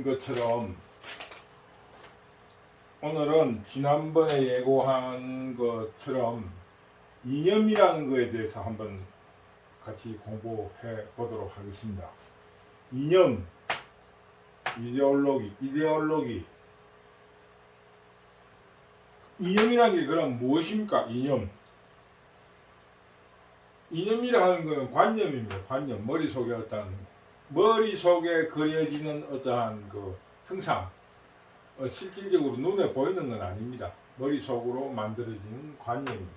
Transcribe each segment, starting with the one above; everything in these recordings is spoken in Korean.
것처럼 오늘은 지난번에 예고한 것처럼 이념이라는 것에 대해서 한번 같이 공부해 보도록 하겠습니다. 이념, 이데올로기. 이념이라는 게 그럼 무엇입니까? 이념이라 하는 것은 관념입니다. 관념. 머릿속에 그려지는 어떠한 그 형상, 실질적으로 눈에 보이는 건 아닙니다. 머릿속으로 만들어지는 관념입니다.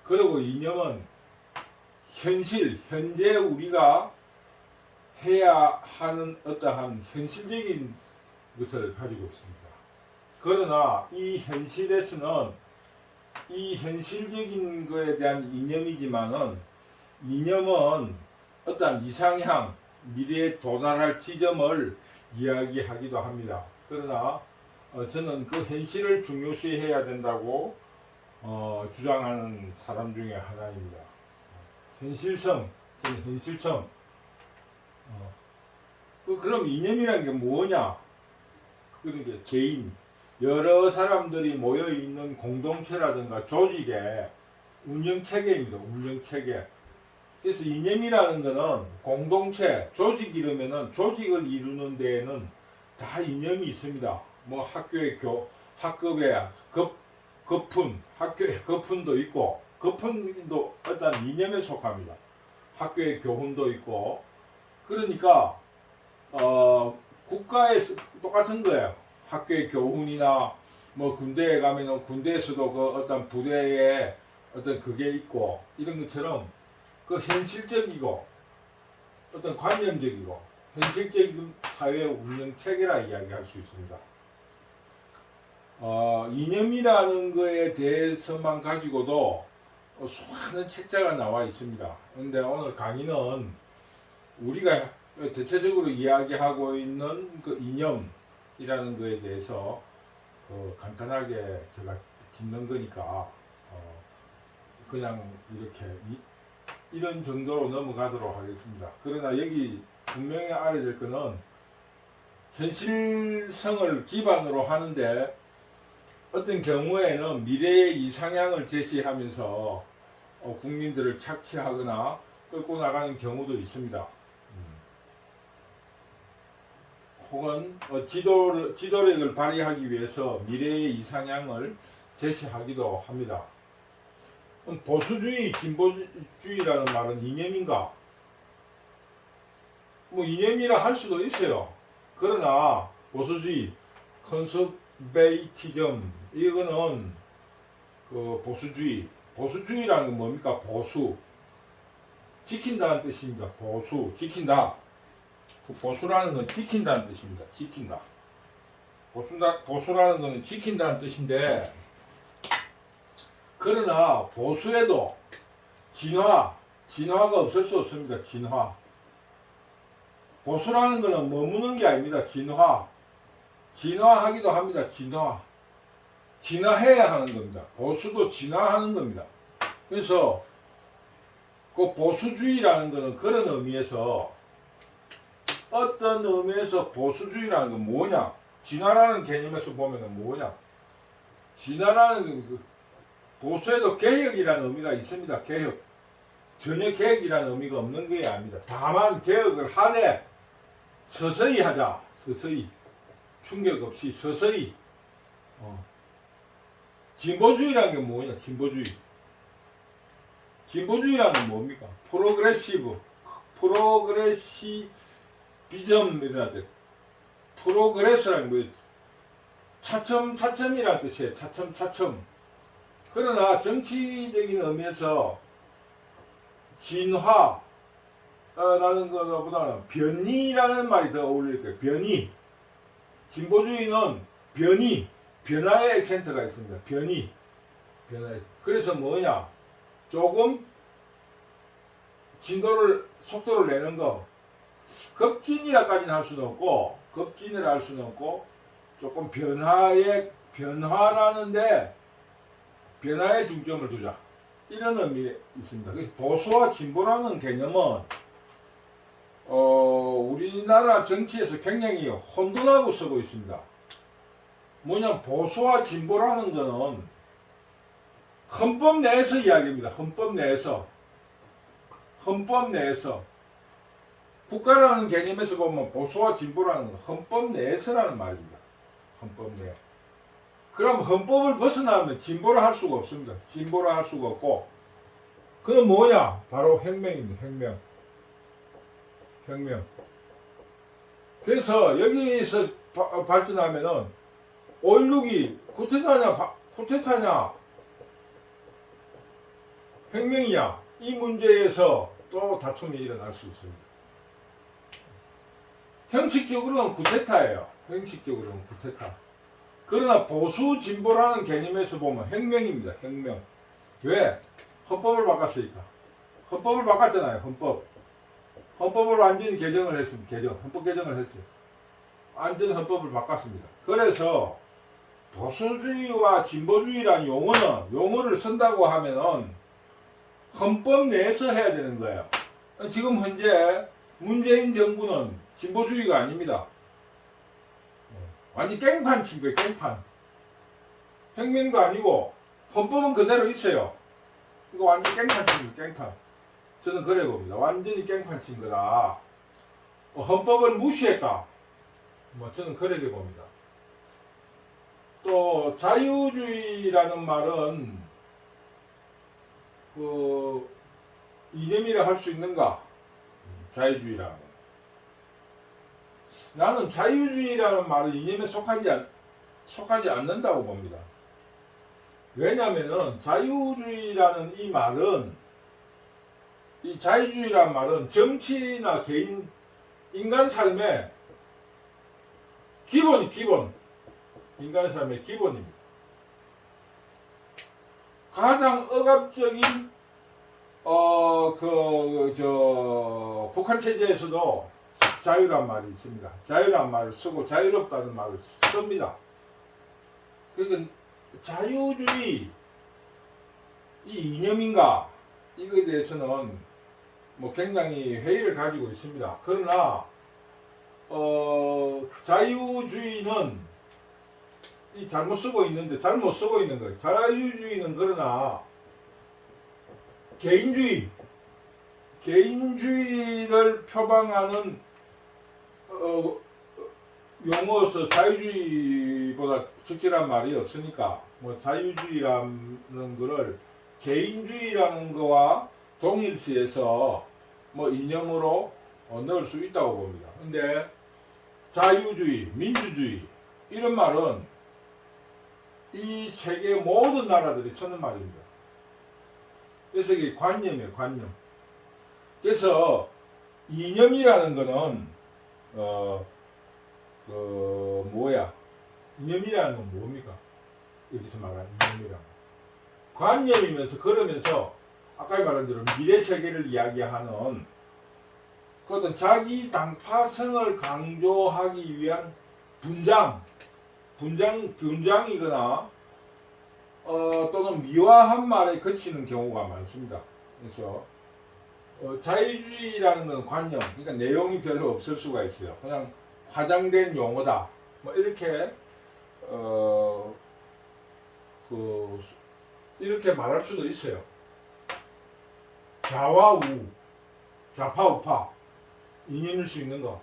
그리고 이념은 현재 우리가 해야 하는 어떠한 현실적인 것을 가지고 있습니다. 그러나 이 현실에서는 이 현실적인 것에 대한 이념이지만은 이념은 어떠한 이상향, 미래에 도달할 지점을 이야기하기도 합니다. 그러나 저는 그 현실을 중요시해야 된다고 주장하는 사람 중에 하나입니다. 저는 현실성. 그럼 이념이라는 게 뭐냐? 그러니까 개인, 여러 사람들이 모여 있는 공동체라든가 조직의 운영 체계입니다. 운영 체계. 그래서 이념이라는 것은 공동체, 조직 이러면은 조직을 이루는 데에는 다 이념이 있습니다. 뭐 학급의 거푼, 학교의 거푼도 있고, 거푼도 어떤 이념에 속합니다. 학교의 교훈도 있고, 그러니까 국가에서 똑같은 거예요. 학교의 교훈이나 뭐 군대에 가면은 군대에서도 그 어떤 부대에 어떤 그게 있고 이런 것처럼 그 현실적이고 어떤 관념적이고 현실적인 사회 운영 체계라 이야기할 수 있습니다. 이념이라는 거에 대해서만 가지고도 수많은 책자가 나와 있습니다. 그런데 오늘 강의는 우리가 대체적으로 이야기하고 있는 그 이념이라는 거에 대해서 그 간단하게 제가 짚는 거니까 그냥 이렇게 이런 정도로 넘어가도록 하겠습니다. 그러나 여기 분명히 알아야 될 거는 현실성을 기반으로 하는데 어떤 경우에는 미래의 이상향을 제시하면서 국민들을 착취하거나 끌고 나가는 경우도 있습니다. 혹은 지도력을 발휘하기 위해서 미래의 이상향을 제시하기도 합니다. 보수주의, 진보주의라는 말은 이념인가? 뭐 이념이라 할 수도 있어요. 그러나 보수주의, 컨서베이티즘 이거는 그 보수주의라는 건 뭡니까? 보수, 지킨다는 뜻입니다. 보수, 지킨다. 그 보수라는 건 지킨다는 뜻입니다. 지킨다. 보수라는 것은 지킨다는 뜻인데, 그러나 보수에도 진화가 없을 수 없습니다. 진화. 보수라는 것은 머무는 게 아닙니다. 진화하기도 합니다. 진화해야 하는 겁니다. 보수도 진화하는 겁니다. 그래서 그 보수주의라는 것은 그런 의미에서 어떤 의미에서 보수주의라는 건 뭐냐? 진화라는 개념에서 보면은 뭐냐? 진화라는 그 보수에도 개혁이라는 의미가 있습니다. 개혁. 전혀 개혁이라는 의미가 없는 게 아닙니다. 다만 개혁을 하되 서서히 하자. 서서히. 충격 없이 서서히. 진보주의라는 게 뭐냐? 진보주의라는 건 뭡니까? 프로그레시비즘이라는 프로그레스라는 거예요. 차츰이라는 뜻이에요. 차츰. 그러나 정치적인 의미에서 진화라는 것보다는 변이라는 말이 더 어울릴 거예요. 변이. 진보주의는 변화의 액센트가 있습니다. 변화. 그래서 뭐냐? 조금 속도를 내는 거. 급진이라까지는 할 수는 없고, 조금 변화라는데, 변화에 중점을 두자. 이런 의미 있습니다. 보수와 진보라는 개념은 우리나라 정치에서 굉장히 혼돈하고 쓰고 있습니다. 뭐냐, 보수와 진보라는 거는 헌법 내에서 이야기입니다. 헌법 내에서. 헌법 내에서. 국가라는 개념에서 보면 보수와 진보라는 건 헌법 내에서라는 말입니다. 헌법 내. 그럼 헌법을 벗어나면 진보를 할 수가 없습니다. 진보를 할 수가 없고, 그건 뭐냐? 바로 혁명입니다. 혁명. 혁명. 그래서 여기서 발전하면은 5.16이 쿠데타냐, 혁명이냐, 이 문제에서 또 다툼이 일어날 수 있습니다. 형식적으로는 쿠데타예요. 형식적으로는 쿠데타. 그러나 보수 진보라는 개념에서 보면 혁명입니다. 혁명. 왜? 헌법을 바꿨으니까. 헌법을 바꿨잖아요. 헌법을 완전히 개정을 했습니다. 헌법 개정을 했어요. 완전히 헌법을 바꿨습니다. 그래서 보수주의와 진보주의라는 용어를 쓴다고 하면은 헌법 내에서 해야 되는 거예요. 지금 현재 문재인 정부는 진보주의가 아닙니다. 완전 깽판 친 거예요. 깽판. 혁명도 아니고 헌법은 그대로 있어요. 이거 완전 깽판 친 거예요. 깽판. 저는 그래 봅니다. 완전히 깽판 친 거다. 헌법을 무시했다. 저는 그렇게 봅니다. 또 자유주의라는 말은 이념이라 할 수 있는가? 자유주의라는. 나는 자유주의라는 말은 이념에 속하지 않는다고 봅니다. 왜냐면은 자유주의라는 이 말은, 이 자유주의라는 말은 정치나 인간 삶의 기본. 인간 삶의 기본입니다. 가장 억압적인 북한 체제에서도 자유란 말이 있습니다. 자유란 말을 쓰고 자유롭다는 말을 씁니다. 그러니까 자유주의 이 이념인가 이거에 대해서는 굉장히 회의를 가지고 있습니다. 그러나 자유주의는 잘못 쓰고 있는 거예요. 자유주의는 그러나 개인주의를 표방하는 용어로서 자유주의보다 적절한 말이 없으니까 자유주의라는 거를 개인주의라는 거와 동일시해서 이념으로 넣을 수 있다고 봅니다. 근데 자유주의, 민주주의 이런 말은 이 세계 모든 나라들이 쓰는 말입니다. 그래서 이게 관념이에요. 관념. 그래서 이념이라는 거는 이념이라는 건 뭡니까? 여기서 말하는 이념이라는 관념이면서 그러면서 아까 말한 대로 미래 세계를 이야기하는 그것은 자기 당파성을 강조하기 위한 분장이거나 또는 미화한 말에 그치는 경우가 많습니다. 그래서 자유주의라는 건 관념, 그러니까 내용이 별로 없을 수가 있어요. 그냥 화장된 용어다. 이렇게 이렇게 말할 수도 있어요. 좌와 우, 좌파 우파 이념일 수 있는 거.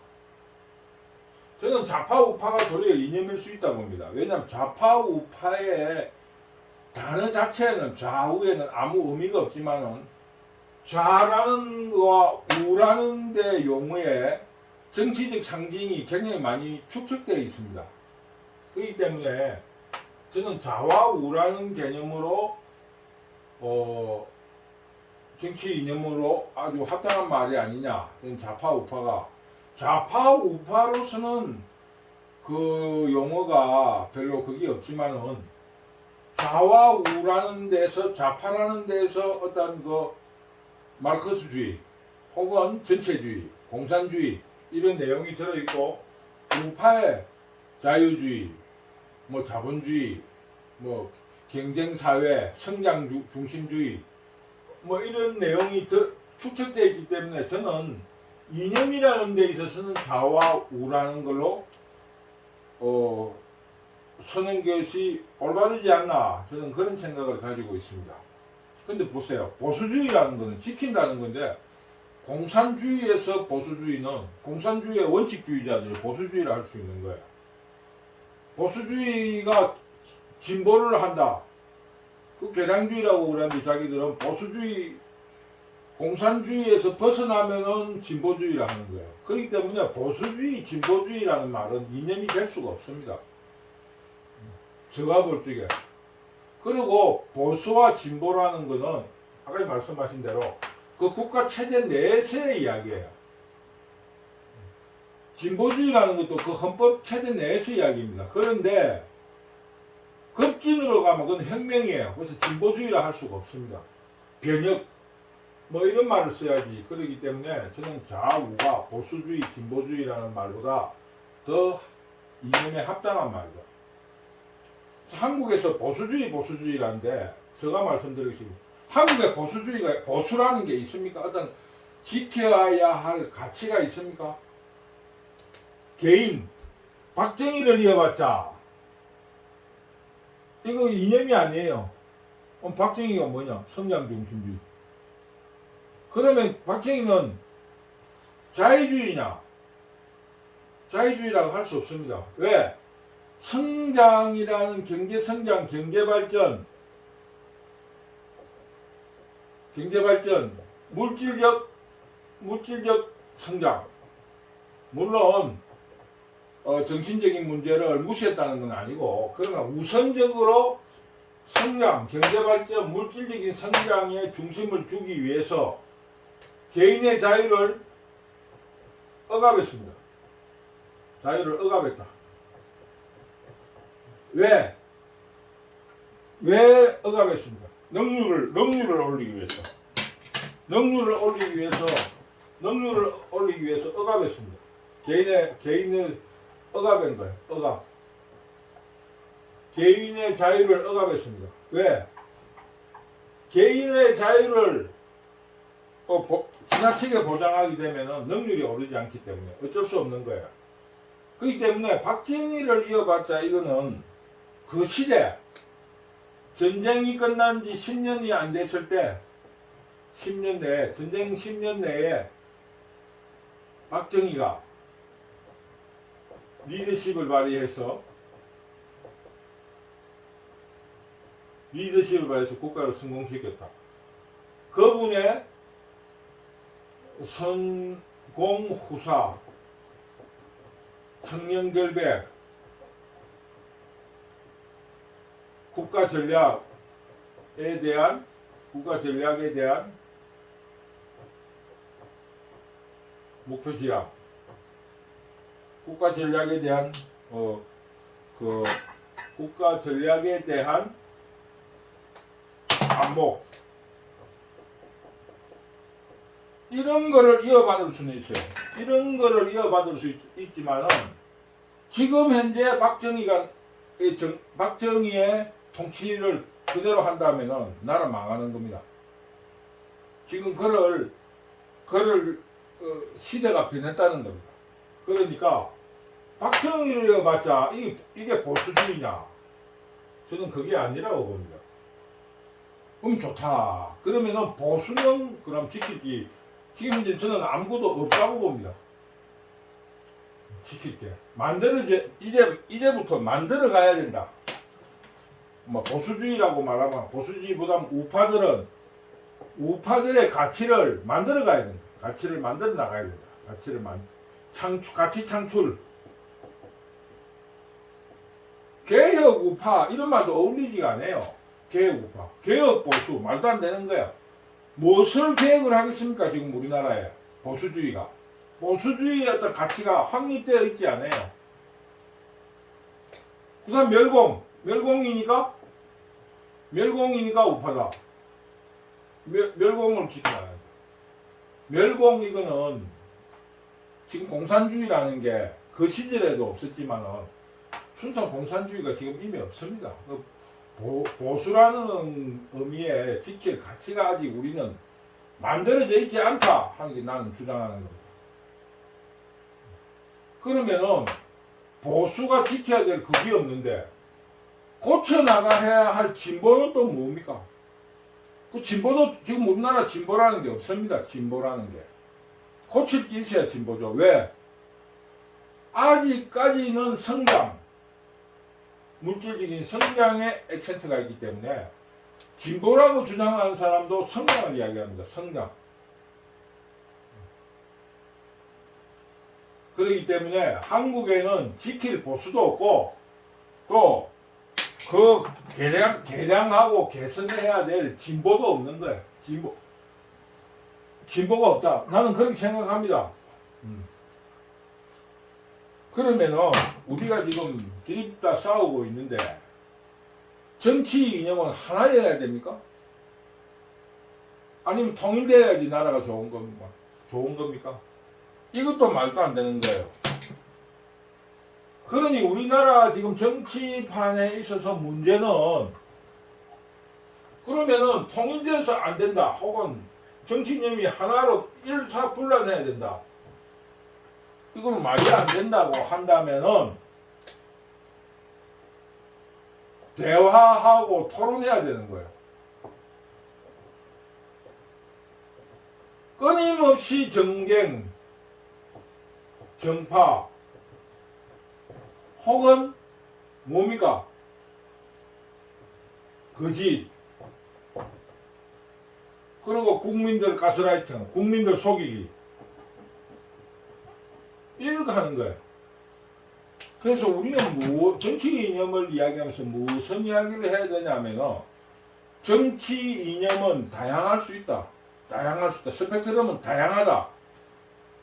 저는 좌파 우파가 도리어 이념일 수 있다고 봅니다. 왜냐하면 좌파 우파의 단어 자체는 좌우에는 아무 의미가 없지만은 좌라는 거와 우라는 데 용어에 정치적 상징이 굉장히 많이 축적되어 있습니다. 그렇기 때문에 저는 좌와 우라는 개념으로 정치 이념으로 아주 합당한 말이 아니냐. 좌파 우파가 좌파 우파로서는 그 용어가 별로 그게 없지만은 좌와 우라는 데서 좌파라는 데서 어떤 마르크스주의 혹은 전체주의, 공산주의 이런 내용이 들어있고 우파의 자유주의, 자본주의, 경쟁사회, 성장 중심주의 이런 내용이 축적되어 있기 때문에 저는 이념이라는 데 있어서는 좌와 우라는 걸로 서는 것이 올바르지 않나 저는 그런 생각을 가지고 있습니다. 근데 보세요. 보수주의라는 것은 지킨다는 건데 공산주의에서 보수주의는 공산주의의 원칙주의자들이 보수주의를 할 수 있는 거예요. 보수주의가 진보를 한다. 그 개량주의라고 그러는데 자기들은 보수주의 공산주의에서 벗어나면은 진보주의를 하는 거예요. 그렇기 때문에 보수주의, 진보주의라는 말은 이념이 될 수가 없습니다. 제가 볼 적에. 그리고 보수와 진보라는 것은 아까 말씀하신 대로 그 국가 체제 내에서의 이야기예요. 진보주의라는 것도 그 헌법 체제 내에서 이야기입니다. 그런데 급진으로 가면 그건 혁명이에요. 그래서 진보주의라 할 수가 없습니다. 변혁 뭐 이런 말을 써야지. 그렇기 때문에 저는 좌우가 보수주의, 진보주의라는 말보다 더 이념에 합당한 말이죠. 한국에서 보수주의라는데 제가 말씀드리겠습니다. 한국에 보수주의가 보수라는 게 있습니까? 어떤 지켜야 할 가치가 있습니까? 개인 박정희를 이어봤자 이거 이념이 아니에요. 그럼 박정희가 뭐냐? 성장중심주의. 그러면 박정희는 자유주의냐? 자유주의라고 할 수 없습니다. 왜? 성장이라는 경제성장, 경제발전, 물질적 성장. 물론 정신적인 문제를 무시했다는 건 아니고 그러나 우선적으로 성장, 경제발전, 물질적인 성장에 중심을 주기 위해서 개인의 자유를 억압했습니다. 자유를 억압했다. 왜 억압했습니까? 능률을 올리기 위해서. 능률을 올리기 위해서 억압했습니다. 개인의 억압한 거예요. 억압. 개인의 자유를 억압했습니다. 왜? 개인의 자유를 지나치게 보장하게 되면 능률이 오르지 않기 때문에 어쩔 수 없는 거예요. 그렇기 때문에 박정희를 이어봤자 이거는 그 시대 전쟁이 끝난 지 10년이 안 됐을 때 10년 내에 전쟁 10년 내에 박정희가 리더십을 발휘해서 국가를 성공시켰다. 그분의 성공후사 청년결백 국가 전략에 대한 목표 지향, 국가 전략에 대한 안목 이런 거를 이어받을 수는 있어요. 이런 거를 이어받을 수 있지만은 지금 현재 박정희의 통치를 그대로 한다면은 나라 망하는 겁니다. 지금 그럴 시대가 변했다는 겁니다. 그러니까 박정희를 이어봤자 이게 보수주의냐? 저는 그게 아니라고 봅니다. 그럼 좋다. 그러면은 보수는 그럼 지키기. 지금 현재 저는 아무것도 없다고 봅니다. 지킬 게. 이제부터 만들어 가야 된다. 뭐 보수주의라고 말하면 보수주의보다는 우파들의 가치를 만들어 가야 된다. 가치를 만들어 나가야 된다. 가치 창출. 개혁 우파 이런 말도 어울리지가 않아요. 개혁 우파, 개혁 보수 말도 안 되는 거야. 무엇을 개혁을 하겠습니까? 지금 우리나라에 보수주의가 보수주의의 어떤 가치가 확립되어 있지 않아요. 우선 멸공이니까 우파다. 멸공을 지켜야 돼. 멸공 이거는 지금 공산주의라는 게 그 시절에도 없었지만은 순수 공산주의가 지금 이미 없습니다. 보수라는 의미의 지킬 가치가 아직 우리는 만들어져 있지 않다 하는 게 나는 주장하는 겁니다. 그러면은 보수가 지켜야 될 그게 없는데 고쳐나가야 할 진보는 또 뭡니까? 그 진보도 지금 우리나라 진보라는 게 없습니다. 진보라는 게. 고칠 게 있어야 진보죠. 왜? 아직까지는 성장, 물질적인 성장에 액센트가 있기 때문에 진보라고 주장하는 사람도 성장을 이야기합니다. 성장. 그렇기 때문에 한국에는 지킬 보수도 없고 또 그 개량하고 개선해야 될 진보도 없는 거예요. 진보가 없다. 나는 그렇게 생각합니다. 그러면은 우리가 지금 기립다 싸우고 있는데 정치 이념은 하나여야 됩니까? 아니면 통일돼야지 나라가 좋은 겁니까? 좋은 겁니까? 이것도 말도 안 되는 거예요. 그러니 우리나라 지금 정치판에 있어서 문제는 그러면은 통일돼서 안 된다. 혹은 정치 이념이 하나로 일사불란해야 된다. 이건 말이 안 된다고 한다면은 대화하고 토론해야 되는 거예요. 끊임없이 정갱, 정파, 혹은 뭡니까? 거짓. 그리고 국민들 가스라이팅, 국민들 속이기. 이렇게 하는 거예요. 그래서 우리는 정치 이념을 이야기하면서 무슨 이야기를 해야 되냐면은 정치 이념은 다양할 수 있다. 다양할 수 있다. 스펙트럼은 다양하다.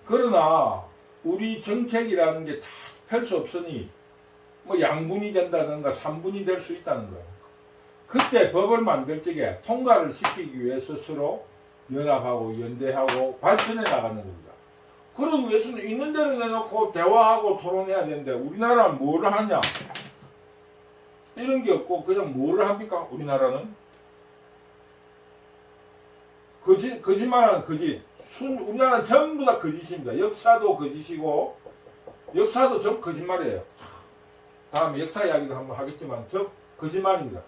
그러나 우리 정책이라는 게 다 펼 수 없으니 뭐 양분이 된다든가 3분이 될 수 있다는 거예요. 그때 법을 만들 적에 통과를 시키기 위해서 서로 연합하고 연대하고 발전해 나가는 겁니다. 그러기 위해서는 있는 대로 내놓고 대화하고 토론해야 되는데 우리나라는 뭐를 하냐? 이런 게 없고 그냥 뭐를 합니까? 우리나라는 거짓말하는 거짓. 우리나라는 전부 다 거짓입니다. 역사도 거짓이고 역사도 전 거짓말이에요. 다음에 역사 이야기도 한번 하겠지만 저 거짓말입니다.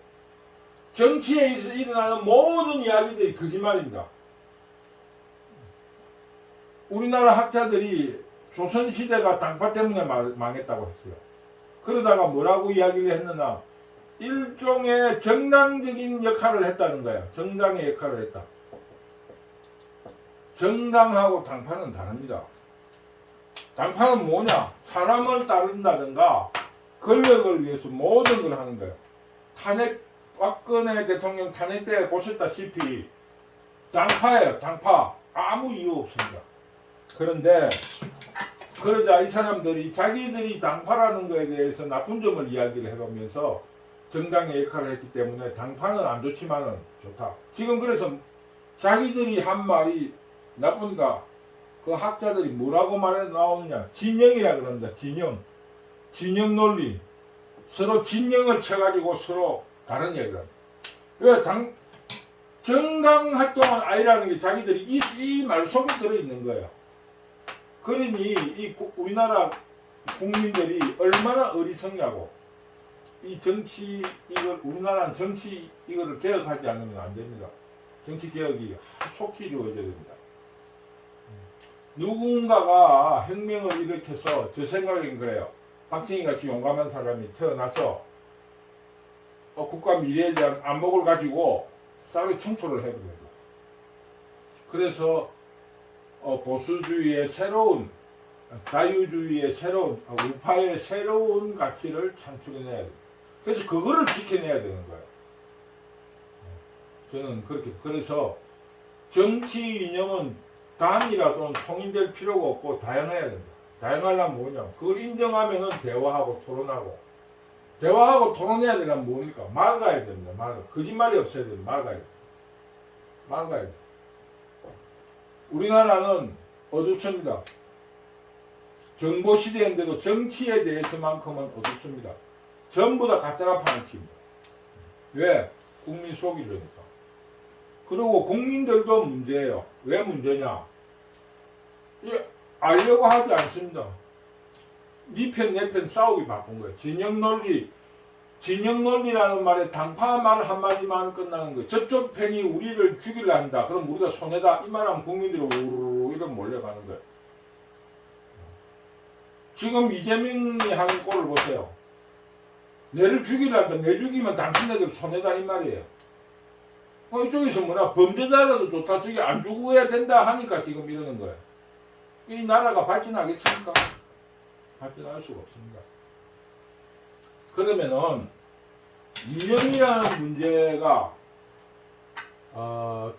정치에 일어나는 모든 이야기들이 거짓말입니다. 우리나라 학자들이 조선시대가 당파 때문에 망했다고 했어요. 그러다가 뭐라고 이야기를 했느냐? 일종의 정당적인 역할을 했다는 거예요. 정당의 역할을 했다. 정당하고 당파는 다릅니다. 당파는 뭐냐? 사람을 따른다든가 권력을 위해서 모든 걸 하는 거예요. 박근혜 대통령 탄핵 때 보셨다시피 당파예요. 당파. 아무 이유 없습니다. 그런데 그러자 이 사람들이 자기들이 당파라는 거에 대해서 나쁜 점을 이야기를 해가면서 정당의 역할을 했기 때문에 당파는 안 좋지만은 좋다. 지금 그래서 자기들이 한 말이 나쁘니까 그 학자들이 뭐라고 말해 나오느냐? 진영이라 그런다. 진영 논리. 서로 진영을 쳐가지고 서로 다른 얘기를 합니다. 왜 정당 활동은 아니라는 게 자기들이 이 말 속에 들어있는 거예요. 그러니 우리나라 국민들이 얼마나 어리석냐고. 우리나라는 정치 이거를 개혁하지 않으면 안 됩니다. 정치 개혁이 속히 이루어져야 됩니다. 누군가가 혁명을 일으켜서 제 생각엔 그래요. 박정희 같이 용감한 사람이 태어나서 국가 미래에 대한 안목을 가지고 싸게 청소를 해버려요. 그래서 보수주의의 새로운 자유주의의 새로운 우파의 새로운 가치를 창출해내야 돼요. 그래서 그거를 지켜내야 되는 거예요. 저는 그렇게 그래서 정치 이념은 단이라도 통일될 필요가 없고 다양해야 된다. 다양하려면 뭐냐? 그걸 인정하면은 대화하고 토론해야 되려면 뭡니까? 막아야 됩니다. 거짓말이 없어야 됩니다. 막아야 돼. 우리나라는 어둡습니다. 정보 시대인데도 정치에 대해서만큼은 어둡습니다. 전부 다 가짜가 파묻힙니다. 왜? 국민 속이려니까. 그리고 국민들도 문제예요. 왜 문제냐? 알려고 하지 않습니다. 네 편 내 편 싸우기 바쁜 거예요. 진영 논리라는 말에 당파 말 한마디만 끝나는 거예요. 저쪽 편이 우리를 죽이려 한다. 그럼 우리가 손해다. 이 말하면 국민들이 우르르 이런 몰려가는 거예요. 지금 이재명이 하는 꼴을 보세요. 내를 죽이려 한다. 내 죽이면 당신네들 손해다 이 말이에요. 이쪽에서 뭐냐 범죄자라도 좋다. 저기 안 죽어야 된다 하니까 지금 이러는 거예요. 이 나라가 발전하겠습니까? 발전할 수가 없습니다. 그러면은 이념이라는 문제가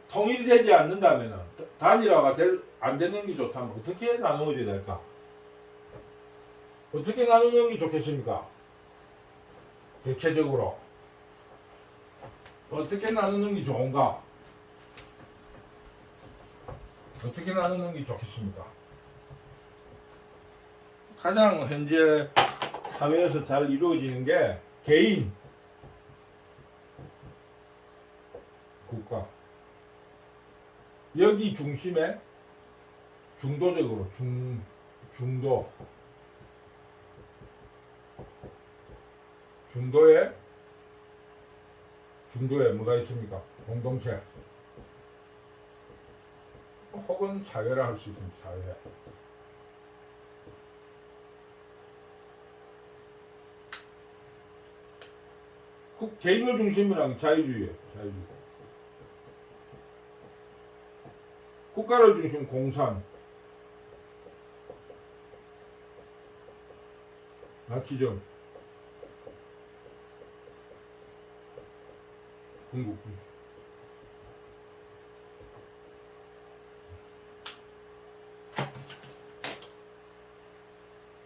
통일되지 않는다면은 단일화가 안 되는 게 좋다면 어떻게 나누어야 될까? 어떻게 나누는 게 좋겠습니까? 대체적으로 어떻게 나누는 게 좋은가? 어떻게 나누는 게 좋겠습니까? 가장 현재 사회에서 잘 이루어지는 게 개인, 국가 여기 중심에 중도적으로 중도에 뭐가 있습니까? 공동체 혹은 사회라 할 수 있습니다. 사회. 개인을 중심으로 한 자유주의예요. 자유주의. 국가를 중심 공산, 나치즘, 군국주의.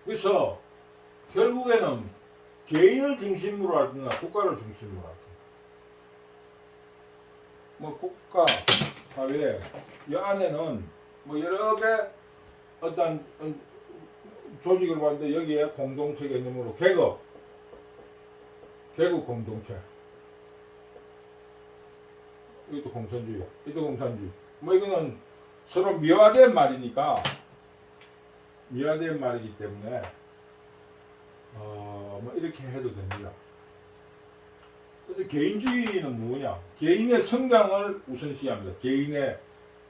그래서 결국에는 개인을 중심으로 하든가 국가를 중심으로 하든가 뭐 국가, 사회 이 안에는 뭐 여러 개 어떤 조직을 봤는데 여기에 공동체 개념으로 계급 공동체 이것도 공산주의 이것도 공산주의 뭐 이거는 서로 미화된 말이니까 미화된 말이기 때문에 뭐 이렇게 해도 됩니다. 그래서 개인주의는 뭐냐? 개인의 성장을 우선시합니다. 개인의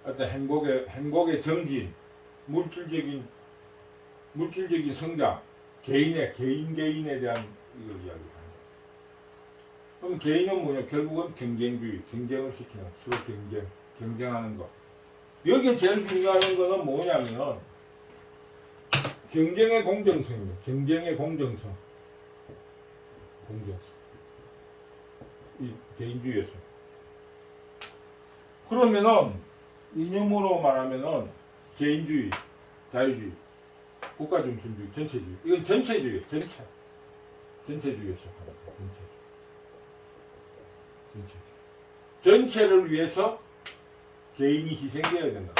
어떤 행복의 정진, 물질적인 성장, 개인에 대한 이걸 이야기합니다. 그럼 개인은 뭐냐? 결국은 경쟁주의, 경쟁을 시키는 서로 경쟁하는 것. 여기에 제일 중요한 거는 뭐냐면 경쟁의 공정성입니다. 경쟁의 공정성. 이 개인주의에서. 그러면은 이념으로 말하면은 개인주의, 자유주의, 국가중심주의, 전체주의. 이건 전체주의, 전체주의에서 합니다. 전체를 위해서 개인이 희생되어야 된다.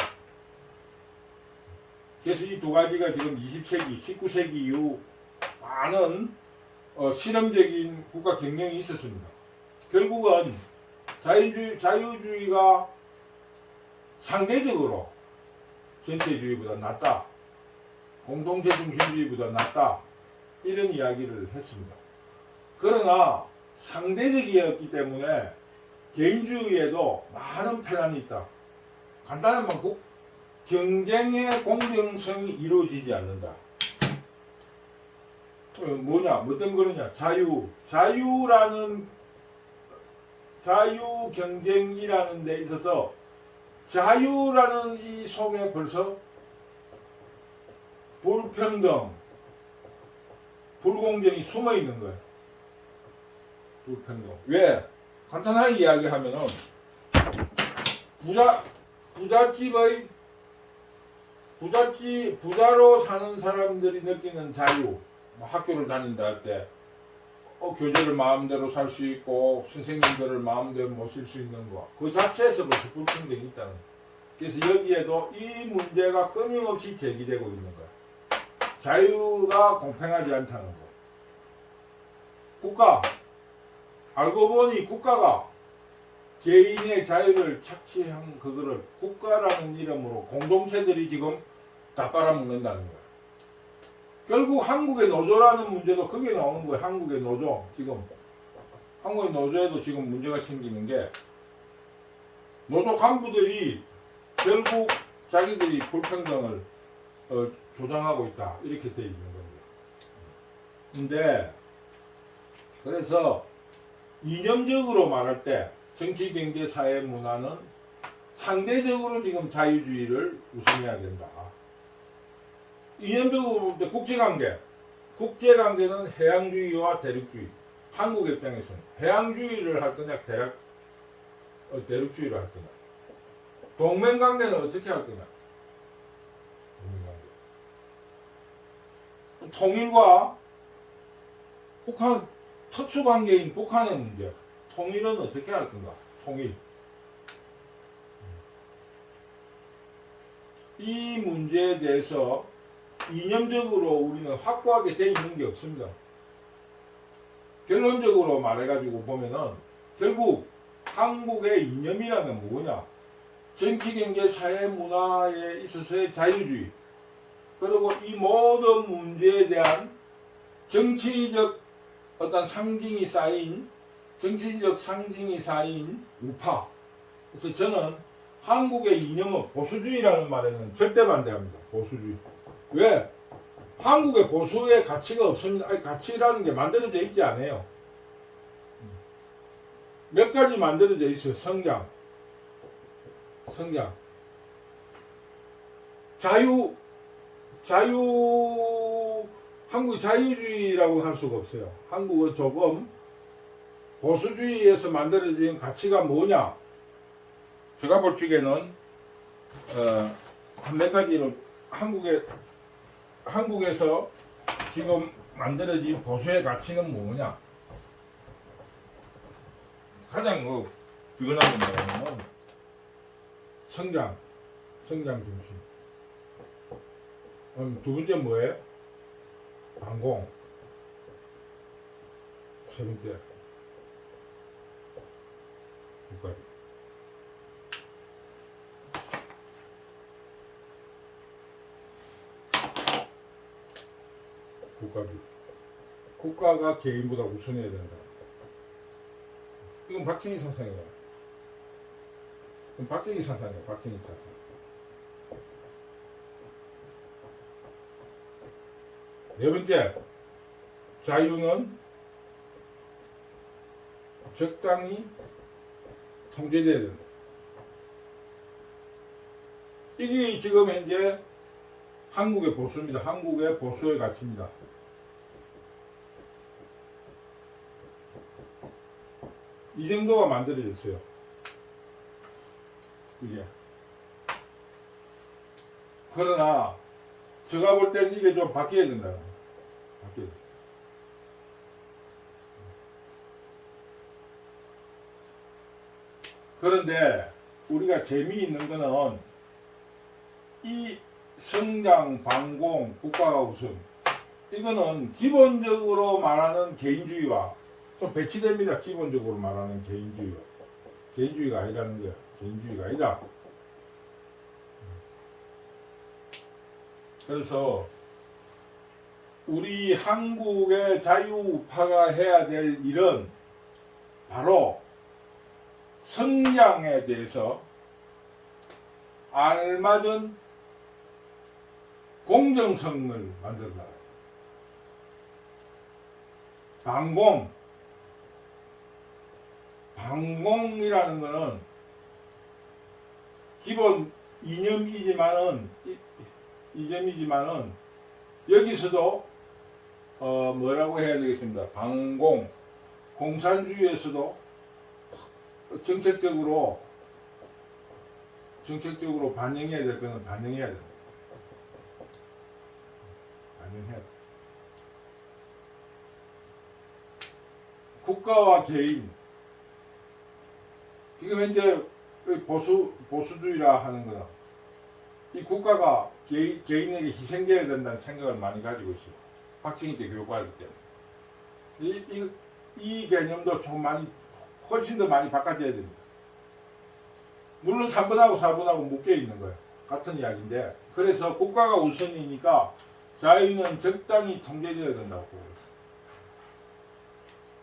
그래서 이 두 가지가 지금 20세기, 19세기 이후 많은 실험적인 국가 경영이 있었습니다. 결국은 자유주의가 상대적으로 전체주의보다 낫다. 공동체 중심주의보다 낫다. 이런 이야기를 했습니다. 그러나 상대적이었기 때문에 개인주의에도 많은 편안이 있다. 간단한 말, 경쟁의 공정성이 이루어지지 않는다. 뭐냐? 뭐 때문에 그러냐? 자유 경쟁이라는 데 있어서 자유라는 이 속에 벌써 불평등, 불공정이 숨어 있는 거예요. 불평등. 왜? 간단하게 이야기하면은 부자로 사는 사람들이 느끼는 자유, 학교를 다닌다 할 때 교재를 마음대로 살 수 있고 선생님들을 마음대로 모실 수 있는 거, 그 자체에서부터 불평등이 있다는 거예요. 그래서 여기에도 이 문제가 끊임없이 제기되고 있는 거예요. 자유가 공평하지 않다는 거. 알고 보니 국가가 개인의 자유를 착취한 그거를 국가라는 이름으로 공동체들이 지금 다 빨아먹는다는 거예요. 결국 한국의 노조라는 문제도 그게 나오는 거예요. 한국의 노조. 지금 한국의 노조에도 지금 문제가 생기는 게 노조 간부들이 결국 자기들이 불평등을 조장하고 있다. 이렇게 돼 있는 겁니다. 근데 그래서 이념적으로 말할 때 정치, 경제, 사회, 문화는 상대적으로 지금 자유주의를 우선해야 된다. 이념적으로 볼 때 국제관계. 국제관계는 해양주의와 대륙주의. 한국 입장에서는 해양주의를 할 거냐, 대륙주의를 할 거냐. 동맹관계는 어떻게 할 거냐. 동맹관계. 통일과 북한, 특수관계인 북한의 문제. 통일은 어떻게 할 건가? 통일. 이 문제에 대해서 이념적으로 우리는 확고하게 돼 있는 게 없습니다. 결론적으로 말해가지고 보면은 결국 한국의 이념이라면 뭐냐? 정치, 경제, 사회, 문화에 있어서의 자유주의. 그리고 이 모든 문제에 대한 정치적 어떤 상징이 쌓인 우파. 그래서 저는 한국의 이념은 보수주의라는 말에는 절대 반대합니다. 보수주의. 왜? 한국의 보수의 가치가 없습니다. 아니, 가치라는 게 만들어져 있지 않아요. 몇 가지 만들어져 있어요. 성장. 한국이 자유주의라고 할 수가 없어요. 한국은 조금 보수주의에서 만들어진 가치가 뭐냐? 제가 볼 적에는 한 몇 가지로 한국에서 지금 만들어진 보수의 가치는 뭐냐? 가장 비근하게 말하면 성장 중심. 두 번째 뭐예요? 방공. 세 번째 국가주의. 국가가 개인보다 우선해야 된다. 이건 박정희 사상이에요. 박정희 사상. 네 번째, 자유는 적당히 통제돼야 된다. 이게 지금 현재 한국의 보수입니다. 한국의 보수의 가치입니다. 이 정도가 만들어졌어요. 이게. 그러나 제가 볼 때는 이게 좀 바뀌어야 된다. 그런데 우리가 재미있는 거는 이 성장, 방공, 국가가 우선. 이거는 기본적으로 말하는 개인주의와 좀 배치됩니다. 기본적으로 말하는 개인주의가. 개인주의가 아니라는 거야. 개인주의가 아니다. 그래서 우리 한국의 자유우파가 해야 될 일은 바로 성장에 대해서 알맞은 공정성을 만들어라. 방공이라는 것은 기본 이념이지만은 여기서도 뭐라고 해야 되겠습니다. 방공, 공산주의에서도 정책적으로 반영해야 될 것은 반영해야 됩니다. 반영해야 돼. 국가와 개인. 지금 현재 보수주의라 하는 거는 이 국가가 개인에게 희생되어야 된다는 생각을 많이 가지고 있어요. 박정희 때 교육받을 때. 이 개념도 훨씬 더 많이 바꿔져야 됩니다. 물론 3번하고 4번하고 묶여 있는 거예요. 같은 이야기인데. 그래서 국가가 우선이니까 자유는 적당히 통제되어야 된다고 보고 있습니다.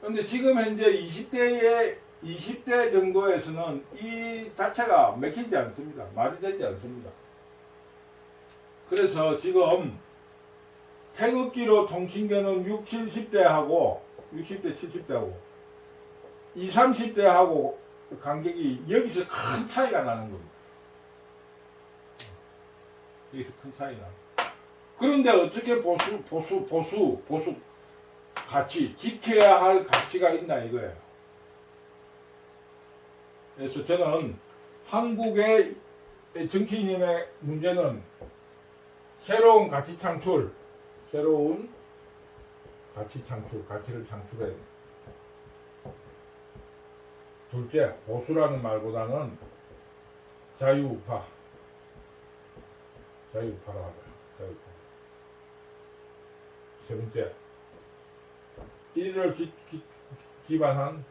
그런데 지금 현재 20대 정도에서는 이 자체가 맥히지 않습니다. 말이 되지 않습니다. 그래서 지금 태극기로 통신되는 60, 70대하고 60대, 70대하고 20, 30대하고 간격이 여기서 큰 차이가 나는 겁니다. 여기서 큰 차이가. 그런데 어떻게 보수 가치, 지켜야 할 가치가 있나 이거예요. 그래서 저는 한국의 정치인의 문제는 새로운 가치 창출, 새로운 가치 창출, 가치를 창출해야 됩니다. 둘째, 보수라는 말보다는 자유우파라고 하자. 자유우파. 세 번째, 이를 기반한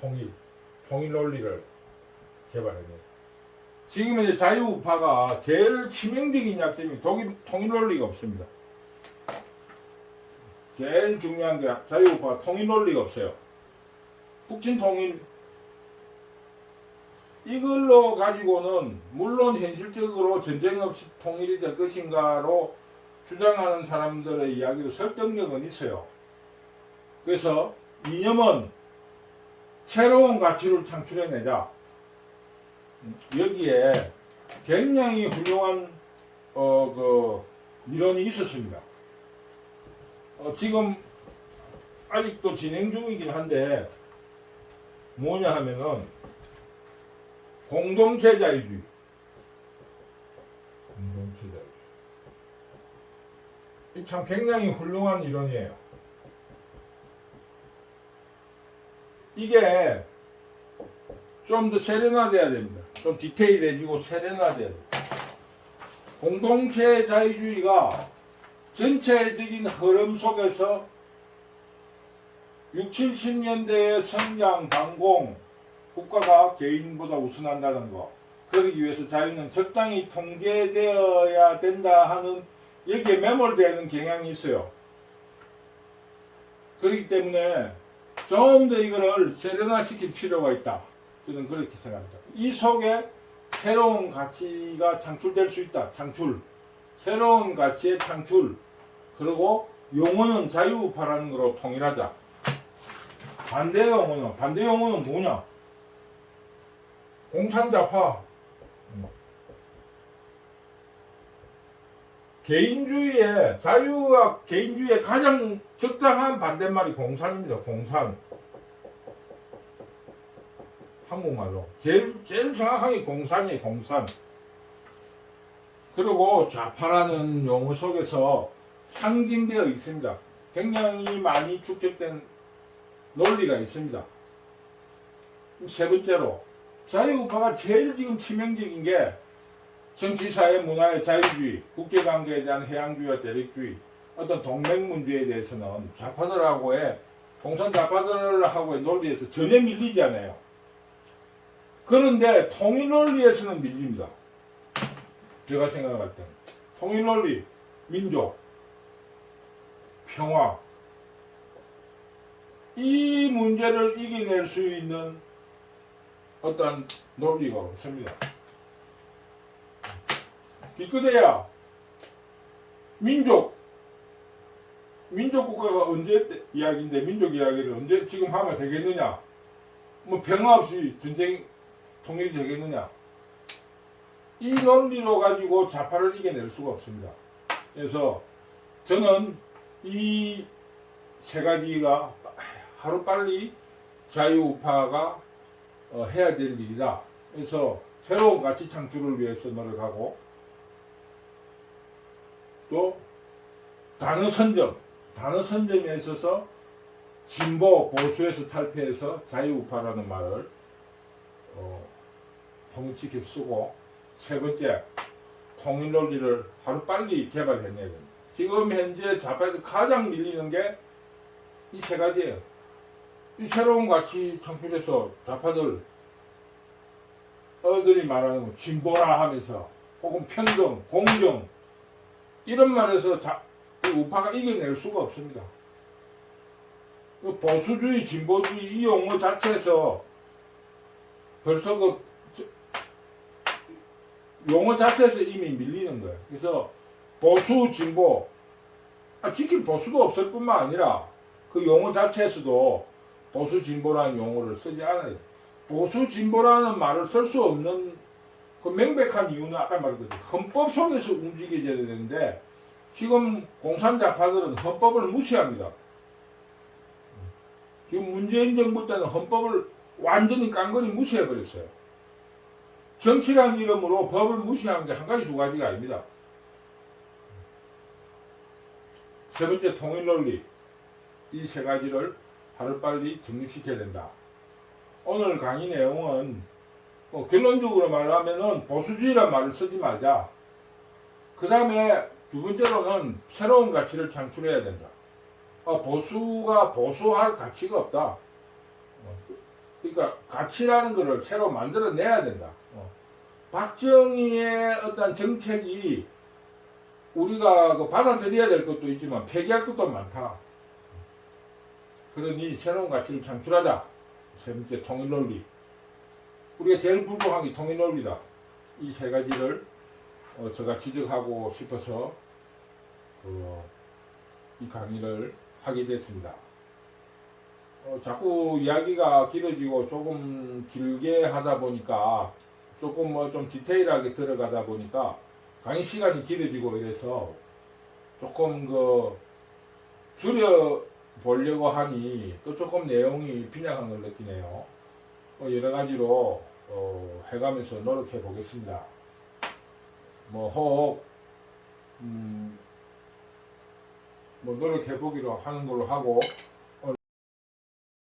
통일 논리를 개발해내요. 지금 이제 자유우파가 제일 치명적인 약점이 통일 논리가 없습니다. 제일 중요한 게 자유우파가 통일 논리가 없어요. 북친 통일 이걸로 가지고는 물론 현실적으로 전쟁 없이 통일이 될 것인가로 주장하는 사람들의 이야기도 설득력은 있어요. 그래서 이념은 새로운 가치를 창출해내자. 여기에 굉장히 훌륭한 이론이 있었습니다. 지금 아직도 진행 중이긴 한데 뭐냐 하면은 공동체 자유주의. 이 참 굉장히 훌륭한 이론이에요. 이게 좀 더 세련화돼야 됩니다. 좀 디테일해지고 세련화돼야 됩니다. 공동체 자유주의가 전체적인 흐름 속에서 60, 70년대의 성장, 반공, 국가가 개인보다 우선한다는 거. 그러기 위해서 자유는 적당히 통제되어야 된다 하는 여기에 매몰되는 경향이 있어요. 그렇기 때문에 좀 더 이거를 세련화시킬 필요가 있다. 저는 그렇게 생각합니다. 이 속에 새로운 가치가 창출될 수 있다. 새로운 가치의 창출. 그리고 용어는 자유우파라는 거로 통일하자. 반대 용어는 뭐냐? 공산자파. 자유와 개인주의의 가장 적당한 반대말이 공산입니다. 공산. 한국말로. 제일 정확하게 공산이에요. 공산. 그리고 좌파라는 용어 속에서 상징되어 있습니다. 굉장히 많이 축적된 논리가 있습니다. 세 번째로 자유우파가 제일 지금 치명적인 게 정치사회 문화의 자유주의, 국제관계에 대한 해양주의와 대립주의, 어떤 동맹 문제에 대해서는 좌파들하고의 공산 좌파들하고의 논리에서 전혀 밀리지 않아요. 그런데 통일 논리에서는 밀립니다. 제가 생각할 때는 통일 논리, 민족, 평화 이 문제를 이겨낼 수 있는 어떤 논리가 없습니다. 기껏해야 민족 국가가 언제 이야기인데 민족 이야기를 언제 지금 하면 되겠느냐? 뭐 평화 없이 전쟁 통일이 되겠느냐? 이 논리로 가지고 좌파를 이겨낼 수가 없습니다. 그래서 저는 이 세 가지가 하루빨리 자유우파가 해야 될 일이다. 그래서 새로운 가치 창출을 위해서 노력하고 또 단어 선점에 있어서 진보 보수에서 탈피해서 자유우파라는 말을 통일시켜 쓰고 세 번째 통일 논리를 하루빨리 개발해내야 됩니다. 지금 현재 좌파에서 가장 밀리는 게 이 세 가지예요. 이 새로운 가치 창출해서 좌파들이 말하는 거 진보라 하면서 혹은 평등, 공정 이런 말에서 이 우파가 이겨낼 수가 없습니다. 그 보수주의, 진보주의 이 용어 자체에서 벌써 용어 자체에서 이미 밀리는 거예요. 그래서 보수, 진보 지킬 보수도 없을 뿐만 아니라 그 용어 자체에서도 보수, 진보라는 용어를 쓰지 않아요. 보수, 진보라는 말을 쓸 수 없는 그 명백한 이유는 아까 말했듯이 헌법 속에서 움직여야 되는데 지금 공산자파들은 헌법을 무시합니다. 지금 문재인 정부 때는 헌법을 완전히 깡그리 무시해버렸어요. 정치라는 이름으로 법을 무시하는 게 한 가지 두 가지가 아닙니다. 세 번째 통일논리 이 세 가지를 하루빨리 정립시켜야 된다. 오늘 강의 내용은 결론적으로 말하면은 보수주의란 말을 쓰지 말자. 그 다음에 두 번째로는 새로운 가치를 창출해야 된다. 보수가 보수할 가치가 없다. 그러니까 가치라는 것을 새로 만들어내야 된다. 박정희의 어떤 정책이 우리가 받아들여야 될 것도 있지만 폐기할 것도 많다. 그러니 새로운 가치를 창출하자. 세 번째 통일논리. 우리가 제일 불복한 게 통일논리다. 이 세 가지를 제가 지적하고 싶어서 이 강의를 하게 됐습니다. 자꾸 이야기가 길어지고 조금 길게 하다 보니까 조금 좀 디테일하게 들어가다 보니까 강의 시간이 길어지고 이래서 조금 줄여 보려고 하니 또 조금 내용이 빈약한 걸 느끼네요. 여러 가지로 해가면서 노력해 보겠습니다. 혹 노력해 보기로 하는 걸로 하고